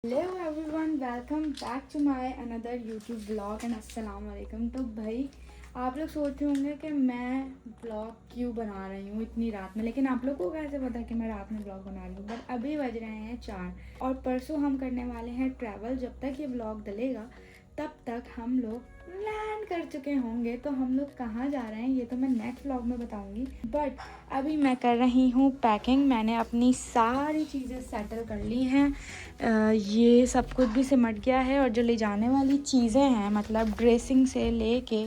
Hello everyone, welcome back to my another YouTube blog and अस्सलाम वालेकुम। तो भाई आप लोग सोच रहे होंगे कि मैं ब्लॉग क्यों बना रही हूँ इतनी रात में, लेकिन आप लोग को कैसे पता कि मैं रात में ब्लॉग बना रही हूँ। बट अभी बज रहे हैं 4 और परसों हम करने वाले हैं ट्रैवल। जब तक ये ब्लॉग डलेगा तब तक हम लोग लैंड कर चुके होंगे। तो हम लोग कहाँ जा रहे हैं ये तो मैं नेक्स्ट व्लॉग में बताऊंगी। बट अभी मैं कर रही हूँ पैकिंग। मैंने अपनी सारी चीज़ें सेटल कर ली हैं। ये सब कुछ भी सिमट गया है और जो ले जाने वाली चीज़ें हैं, मतलब ड्रेसिंग से लेके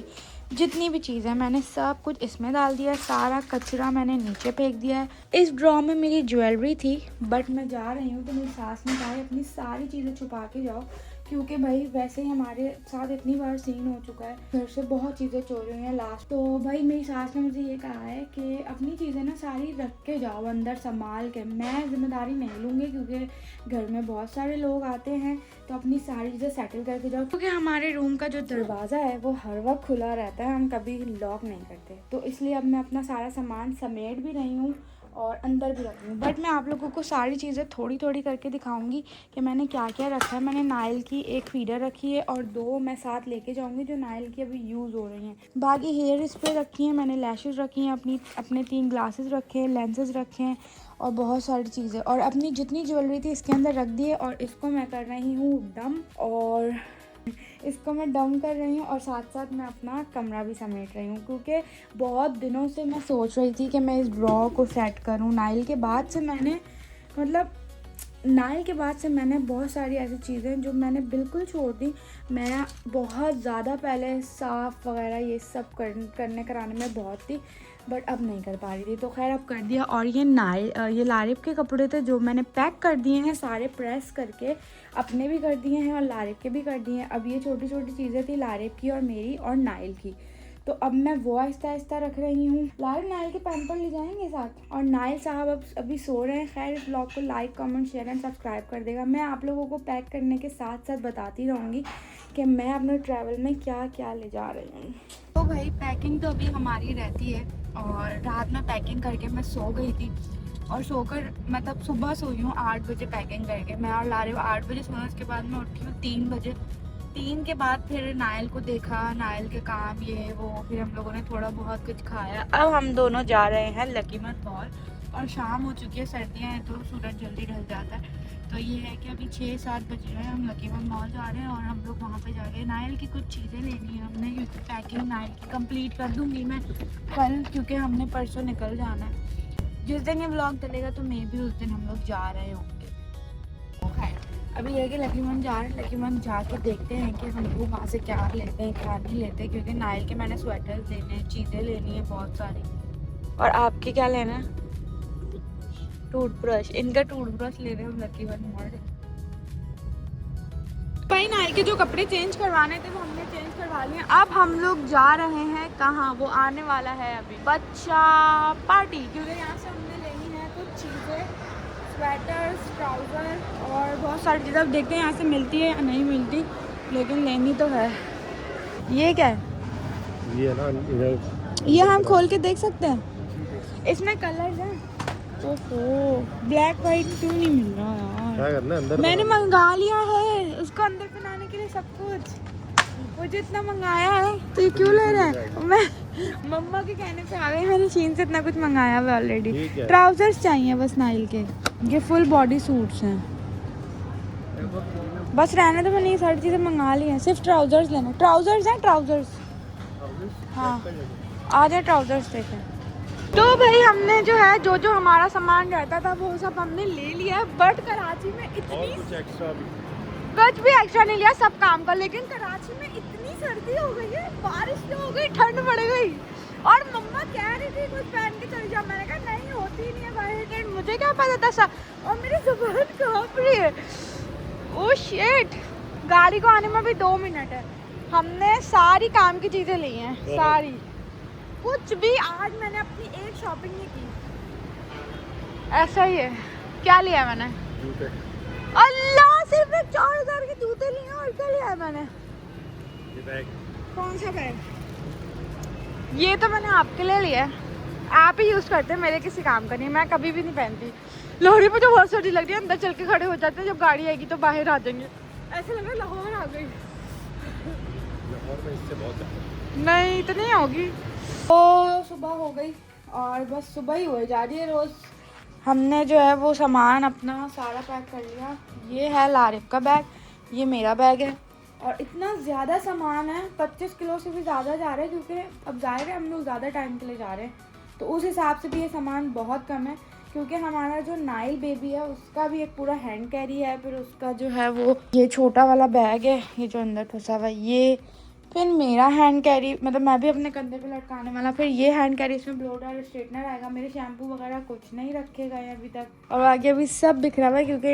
जितनी भी चीज़ें, मैंने सब कुछ इसमें डाल दिया है। सारा कचरा मैंने नीचे फेंक दिया है। इस ड्रॉ में मेरी ज्वेलरी थी, बट मैं जा रही हूँ तो मेरी सास ने कहा है अपनी सारी चीज़ें छुपा के जाओ, क्योंकि भाई वैसे ही हमारे साथ इतनी बार सीन हो चुका है, घर से बहुत चीज़ें चोरी हुई हैं लास्ट। तो भाई मेरी सास ने मुझे ये कहा है कि अपनी चीज़ें ना सारी रख के जाओ अंदर संभाल के। मैं जिम्मेदारी नहीं लूँगी क्योंकि घर में बहुत सारे लोग आते हैं, तो अपनी सारी चीज़ें सेटल करके जाओ। क्योंकि हमारे रूम का जो दरवाज़ा है वो हर वक्त खुला रहता है, हम कभी लॉक नहीं करते। तो इसलिए अब मैं अपना सारा सामान समेट भी रही हूँ और अंदर भी रख रही हूँ। बट मैं आप लोगों को सारी चीज़ें थोड़ी थोड़ी करके दिखाऊंगी कि मैंने क्या क्या रखा है। मैंने नाइल की एक फीडर रखी है और 2 मैं साथ लेके जाऊंगी जो नाइल की अभी यूज़ हो रही हैं। बाकी हेयर स्प्रे रखी है, मैंने लैशेज़ रखी हैं, अपने 3 ग्लासेस रखे हैं, लेंसेज रखे हैं और बहुत सारी चीज़ें, और अपनी जितनी ज्वेलरी थी इसके अंदर रख दी है। और इसको मैं कर रही हूँ डम, और इसको मैं डम कर रही हूँ और साथ साथ मैं अपना कमरा भी समेट रही हूँ, क्योंकि बहुत दिनों से मैं सोच रही थी कि मैं इस ड्रॉ को सेट करूँ। नाइल के बाद से मैंने बहुत सारी ऐसी चीज़ें जो मैंने बिल्कुल छोड़ दी। मैं बहुत ज़्यादा पहले साफ़ वगैरह ये सब करने कराने में बहुत थी, बट अब नहीं कर पा रही थी, तो खैर अब कर दिया। और ये लारिब के कपड़े थे जो मैंने पैक कर दिए हैं सारे, प्रेस करके अपने भी कर दिए हैं और लारिब के भी कर दिए हैं। अब ये छोटी छोटी चीज़ें थी लारिब की और मेरी और नाइल की, तो अब मैं वो आहिस्ता आहिस्ता रख रही हूँ। लारिब नाइल के पैम्पर ले जाएंगे साथ, और नाइल साहब अब अभी सो रहे हैं। खैर इस ब्लॉग को like comment share and subscribe कर देगा। मैं आप लोगों को पैक करने के साथ साथ बताती रहूँगी कि मैं अपने ट्रैवल में क्या क्या ले जा रही हूँ। तो भाई पैकिंग तो अभी हमारी रहती है, और रात में पैकिंग करके मैं सो गई थी, और सोकर मतलब सुबह सोई हूँ 8 बजे पैकिंग करके। मैं और लारिब 8 बजे सोना, उसके बाद मैं उठी हूँ 3 बजे। 3 के बाद फिर नाइल को देखा, नाइल के काम ये वो, फिर हम लोगों ने थोड़ा बहुत कुछ खाया। अब हम दोनों जा रहे हैं लकीमत मॉल, और शाम हो चुकी है, सर्दियाँ हैं तो सूरज जल्दी ढल जाता है। तो ये है कि अभी 6-7 बज रहे हैं, हम लकीमत मॉल जा रहे हैं और हम लोग वहाँ पे जा रहे हैं। नाइल की कुछ चीज़ें लेनी है हमने, क्योंकि पैकिंग नाइल की कंप्लीट कर दूँगी मैं कल, क्योंकि हमने परसों निकल जाना है। जिस दिन ये व्लॉग चलेगा तो मे भी उस दिन हम लोग जा रहे होंगे। खैर अभी ये कि लकीमन जा रहे हैं, लकीमन जाके देखते हैं कि हम लोग वहाँ से क्या लेते हैं क्या नहीं लेते, क्योंकि नाइल के मैंने स्वेटर्स लेने हैं, चीज़ें लेनी है बहुत सारी। और आपके क्या लेना है? टूथब्रश, इनका टूथब्रश ले रहे हैं हम लकीमन मॉल। भाई नाइल के जो कपड़े चेंज करवाने थे वो हमने चेंज करवा लिए। अब हम लोग जा रहे हैं कहाँ, वो आने वाला है अभी, बच्चा पार्टी, क्योंकि यहाँ से हमने लेनी है कुछ चीज़ें, स्वेटर्स, ट्राउज़र और बहुत सारी चीज़ें। अब देखते हैं यहाँ से मिलती है या नहीं मिलती, लेकिन लेनी तो है। ये क्या है? ये ना ये हम खोल के देख सकते हैं, इसमें कलर्स हैं। ओहो, ब्लैक वाइट क्यों नहीं मिल रहा यार? क्या करना है अंदर? मैंने मंगा लिया है उसको अंदर बनाने के लिए सब कुछ, वो जितना मंगाया है, तो ये क्यों ले रहे हैं? मैं मम्मा के कहने पे आ गई, मैंने चीन से इतना कुछ मंगाया हुआ ऑलरेडी। ट्राउजर्स चाहिए बस नाइल के, ये फुल बॉडी सूट्स हैं। बस रहने तो, मैंने ये सारी चीज़ें मंगा ली हैं, सिर्फ ट्राउजर्स लेना। ट्राउजर्स हैं, ट्राउजर्स, हाँ आ जाए ट्राउजर्स देखें। तो भाई हमने जो है जो हमारा सामान रहता था वो सब हमने ले लिया है, बट कराची में इतनी कुछ एक्स्ट्रा भी कुछ भी एक्स्ट्रा नहीं लिया सब काम का। लेकिन कराची में इतनी सर्दी हो गई है, बारिश हो गई, ठंड पड़ गई, और मम्मा कह रही थी कुछ पहन के चली जाओ। मैंने कहा नहीं होती नहीं है भाई ठंड, मुझे क्या पता था सा, और मेरी जुबान कांप रही है। ओह शिट, गाड़ी को आने में भी 2 मिनट है। हमने सारी काम की चीज़ें ली हैं, सारी, कुछ भी आज मैंने अपनी एक शॉपिंग नहीं की। ऐसा ही है। क्या लिया मैंने? जूते। अल्लाह, सिर्फ 4000 के जूते लिए और क्या लिया है मैंने? ये बैग। कौन सा बैग? ये तो मैंने आपके लिए लिया है, आप ही यूज़ करते हैं, मेरे किसी काम का नहीं, मैं कभी भी नहीं पहनती। लोहड़ी पे जो बहुत सर्दी लग रही है, अंदर चल के खड़े हो जाते हैं, जब गाड़ी आएगी तो बाहर आ जाएंगे। ऐसे लग रहा है लाहौर आ गई। लाहौर में इससे बहुत ज़्यादा नहीं तो नहीं होगी। तो सुबह हो गई और बस सुबह ही हो जा रही है रोज़। हमने जो है वो सामान अपना सारा पैक कर लिया। ये है लारिफ का बैग, ये मेरा बैग है और इतना ज़्यादा सामान है, 25 किलो से भी ज़्यादा जा रहा है क्योंकि अब जाहिर है हम लोग ज़्यादा टाइम के लिए जा रहे हैं, तो उस हिसाब से भी ये सामान बहुत कम है। क्योंकि हमारा जो नाइल बेबी है उसका भी एक पूरा हैंड कैरी है, फिर उसका जो है वो ये छोटा वाला बैग है, ये जो अंदर फंसा हुआ है ये, फिर मेरा हैंड कैरी, मतलब मैं भी अपने कंधे पे लटकाने वाला, फिर ये हैंड कैरी, इसमें ब्लोड और स्ट्रेटनर आएगा, मेरे शैम्पू वगैरह कुछ नहीं रखे गए अभी तक, और आगे अभी सब बिखरा हुआ है क्योंकि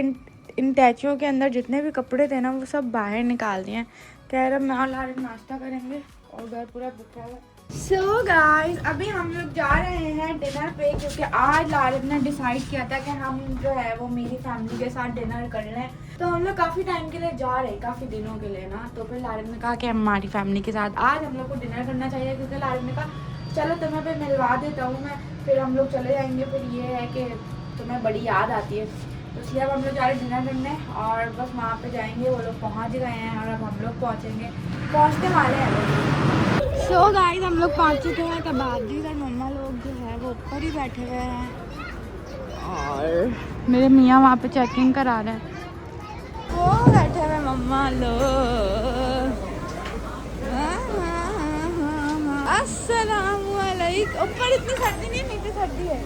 इन टैचियों के अंदर जितने भी कपड़े थे ना वो सब बाहर निकाल दिए हैं। कह रहे मैं और लारिफ नाश्ता करेंगे और घर पूरा बिखरा हुआ है। सो गाइस, अभी हम लोग जा रहे हैं डिनर पे क्योंकि आज लारिफ ने डिसाइड किया था कि हम जो है वो मेरी फैमिली के साथ डिनर कर लें। तो हम लोग काफ़ी टाइम के लिए जा रहे हैं, काफ़ी दिनों के लिए ना, तो फिर लारिफ ने कहा कि हमारी फैमिली के साथ आज हम लोग को डिनर करना चाहिए क्योंकि लारिफ ने कहा चलो तुम्हें फिर मिलवा देता हूँ मैं, फिर हम लोग चले जाएंगे, फिर ये है कि तुम्हें बड़ी याद आती है, तो इसलिए अब हम लोग जा रहे हैं डिनर करने और बस वहाँ पे जाएंगे। वो लोग पहुँच गए हैं और अब हम लोग पहुँचेंगे, पहुँचने वाले हैं। सो गाइस, हम लोग पहुँच चुके हैं। तबादी और मम्मा लोग जो है वो ऊपर ही बैठे हुए हैं और मेरे मियाँ वहाँ पे चेकिंग करा रहे हैं। वो बैठे हुए मम्मा लोग। अस्सलाम वालेकुम। ऊपर इतनी सर्दी नहीं, नीचे सर्दी है।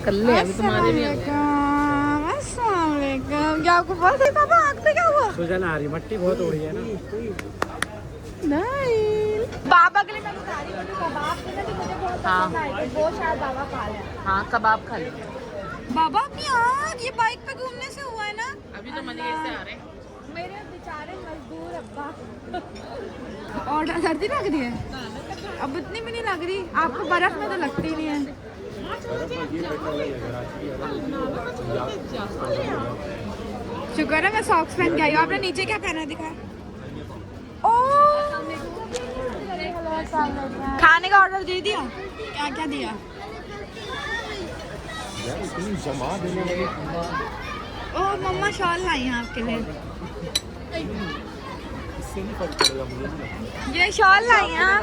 कल्ले अभी तुम्हारे भी अस्सलाम वालेकुम। क्या आपको पता है पापा आँख पे क्या हुआ? सूजन आ रही, मट्टी बहुत हो रही है ना। नहीं, बाबा के लिए मैं बता रही हूँ कबाब थे ना जो मुझे बहुत पसंद आए थे, वो शायद बाबा खा लें। हाँ कबाब खा ले। बाबा अपनी आँख ये बाइक पे घूमने से हुआ है ना। अभी तो मनीष से आ रहे मेरे बेचारे मजदूर अब्बा। और सर्दी लग रही है? अब इतनी भी नहीं लग रही, आपको बर्फ में तो लगती ही नहीं है। शुक्र है मैं सॉक्स पहन के आई हूँ। आपने नीचे क्या पहना दिखा? खाने का ऑर्डर दे दिया? क्या क्या दिया? ओह मम्मा शॉल लाई हैं आपके लिए। ये शॉल लाई हैं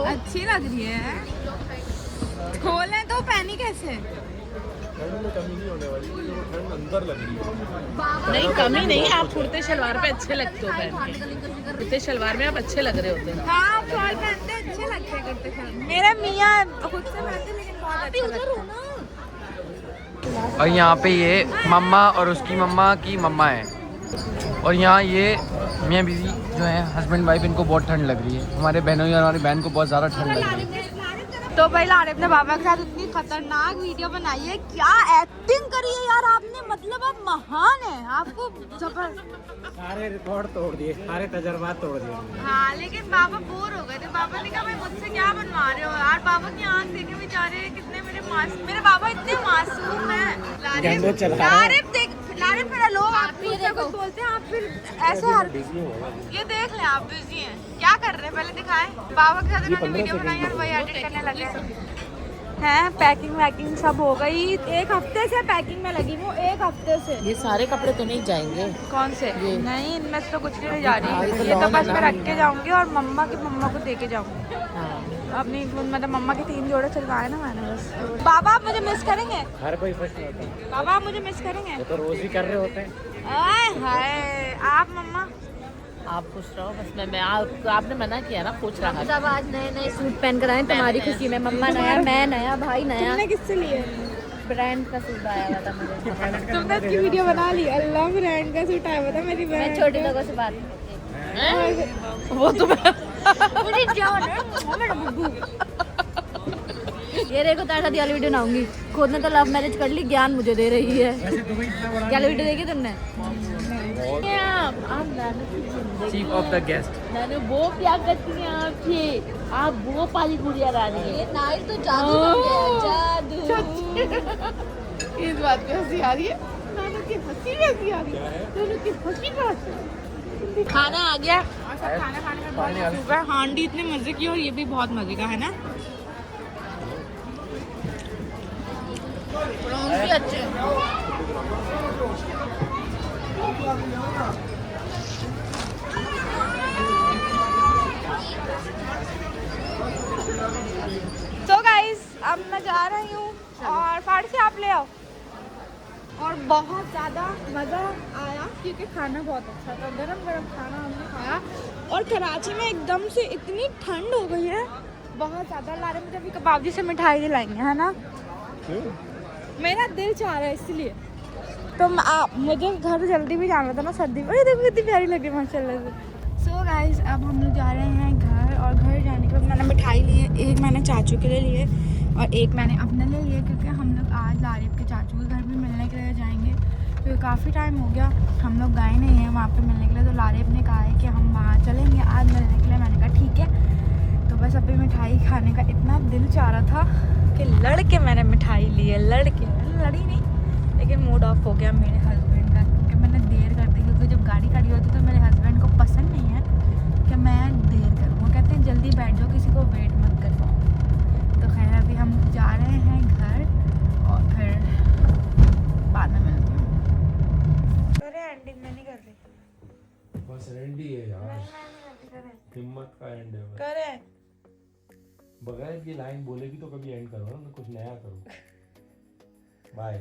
अच्छी लग रही है। खोलें तो पहनी कैसे? अंदर लग रही है। नहीं कमी नहीं, आप कुर्ते शलवार पे अच्छे लगते हो पहन के। कुर्ते शलवार में आप अच्छे लग रहे होते हैं। हाँ शॉल पहनते अच्छे लगते हैं कुर्ते शलवार। मेरे मियाँ खुद से पहनते लेकिन बहुत अच्छे लगते हैं। और यहाँ पे ये मम्मा और उसकी मम्मा की मम्मा है और यहाँ ये मियाँ बीवी जो है हस्बैंड वाइफ, इनको बहुत ठंड लग रही है। हमारे बहनों और हमारी बहन को बहुत ज़्यादा ठंड लग रही है। तो भाई लारिफ ने बाबा के साथ इतनी खतरनाक वीडियो बनाई है, क्या एक्टिंग करी है यार आपने, मतलब आप महान है। आपको जबर सारे रिकॉर्ड तोड़ दिए, सारे तजर्बात तोड़ दिए। हाँ लेकिन बाबा बोर हो गए थे। बाबा ने कहा भाई मुझसे क्या बनवा रहे हो यार। बाबा की आंख देखे बेचारे कितने मेरे बाबा इतने मासूम हैं। लारिफ देख, लारिफ मेरा लोग आप कुछ बोलते हैं, आप फिर ऐसे हर ये देख लें आप बिजी हैं, क्या कर रहे हैं पहले दिखाएं। बाबा के साथ इन्होंने वीडियो बनाई और वही एडिट करने लगे हैं। पैकिंग वैकिंग सब हो गई, एक हफ्ते से पैकिंग में लगी हूँ, एक हफ्ते से। ये सारे कपड़े तो नहीं जाएंगे। कौन से? नहीं इनमें से तो कुछ नहीं जा रही, ये तो बस मैं रख के जाऊंगी और मम्मा को दे के जाऊंगी। अपनी मतलब मम्मा के 3 जोड़े चलवाए ना मैंने बस। बाबा आप मुझे मिस करेंगे? हर कोई खुश होता है। बाबा आप मुझे मिस करेंगे? वो तो रोज ही कर रहे होते हैं। आय हाय, आप मम्मा? आप खुश रहो बस। मैं आपने मना किया ना, पूछ रहा सब आज नए नए सूट पहन कर आए तुम्हारी खुशी में। मम्मा नया, मैं नया, भाई नया। तुमने किससे लिए? ब्रांड का सूट आया हुआ था मुझे। तुमने इसकी वीडियो बना ली? अल्लाह ब्रांड का सूट आया हुआ था मेरी बहन। मैं छोटे लोगों से बात वो तो ये देखो तार शादी वाली वीडियो बनाऊंगी। खुद ने तो लव मैरिज कर ली, ज्ञान मुझे दे रही है। क्या वीडियो देखी तुमने? Chief of the guest. मैंने वो क्या करती हैं आपके, आप वो पाली गुड़िया रानी है। ये नाइट तो जादू बन गया, जादू। इस बात पे हंसी आ रही है, नानू की हंसी में हंसी आ रही है, दोनों की हंसी में हंसी। खाना आ गया। और सब खाना खाने में बहुत मजा हुआ। हांडी इतने मजे की और ये भी बहुत मजे का है ना। प्रॉन्स भी अच्छे हैं। तो गाइस अब मैं जा रही हूँ और फाड़ से आप ले आओ। और बहुत ज़्यादा मज़ा आया क्योंकि खाना बहुत अच्छा था, गरम गरम खाना हमने खाया। और कराची में एकदम से इतनी ठंड हो गई है बहुत ज़्यादा। लारे मुझे अभी कबाब से मिठाई दिलाएंगे है ना, मेरा दिल चाह रहा है इसलिए। तो मुझे घर जल्दी भी जाना था ना सर्दी में। देखो कितनी प्यारी लगी माशाल्लाह से। सो गाइस अब हम लोग जा रहे हैं घर, और घर जाने के बाद मैंने मिठाई ली है। एक मैंने चाचू के लिए लिए और एक मैंने अपने लिए लिए, क्योंकि हम लोग आज लारिफ के चाचू के घर भी मिलने के लिए जाएंगे, क्योंकि काफ़ी टाइम हो गया हम लोग गए नहीं हैं वहाँ पे मिलने के लिए। तो लारिफ ने कहा है कि हम वहाँ चलेंगे आज मिलने के लिए। मैंने कहा ठीक है। तो बस अभी मिठाई खाने का इतना दिल चाह रहा था कि लड़ के मैंने मिठाई ली है। लड़ी नहीं, लेकिन मूड ऑफ हो गया मेरे हस्बैंड का, क्योंकि मैंने देर कर दी। क्योंकि जब गाड़ी खड़ी होती तो मेरे हस्बैंड को पसंद नहीं है कि मैं देर करूँ। वो कहते हैं जल्दी बैठ जाओ, किसी को वेट मत करवाओ। तो खैर अभी हम जा रहे हैं घर और फिर बाद में मिलते हैं। अरे एंडिंग में नहीं कर रही, बस एंड ही है यार, हिम्मत का एंड है बस। करे बगैर की लाइन बोलेगी तो कभी एंड करो ना, कुछ नया करो। बाय।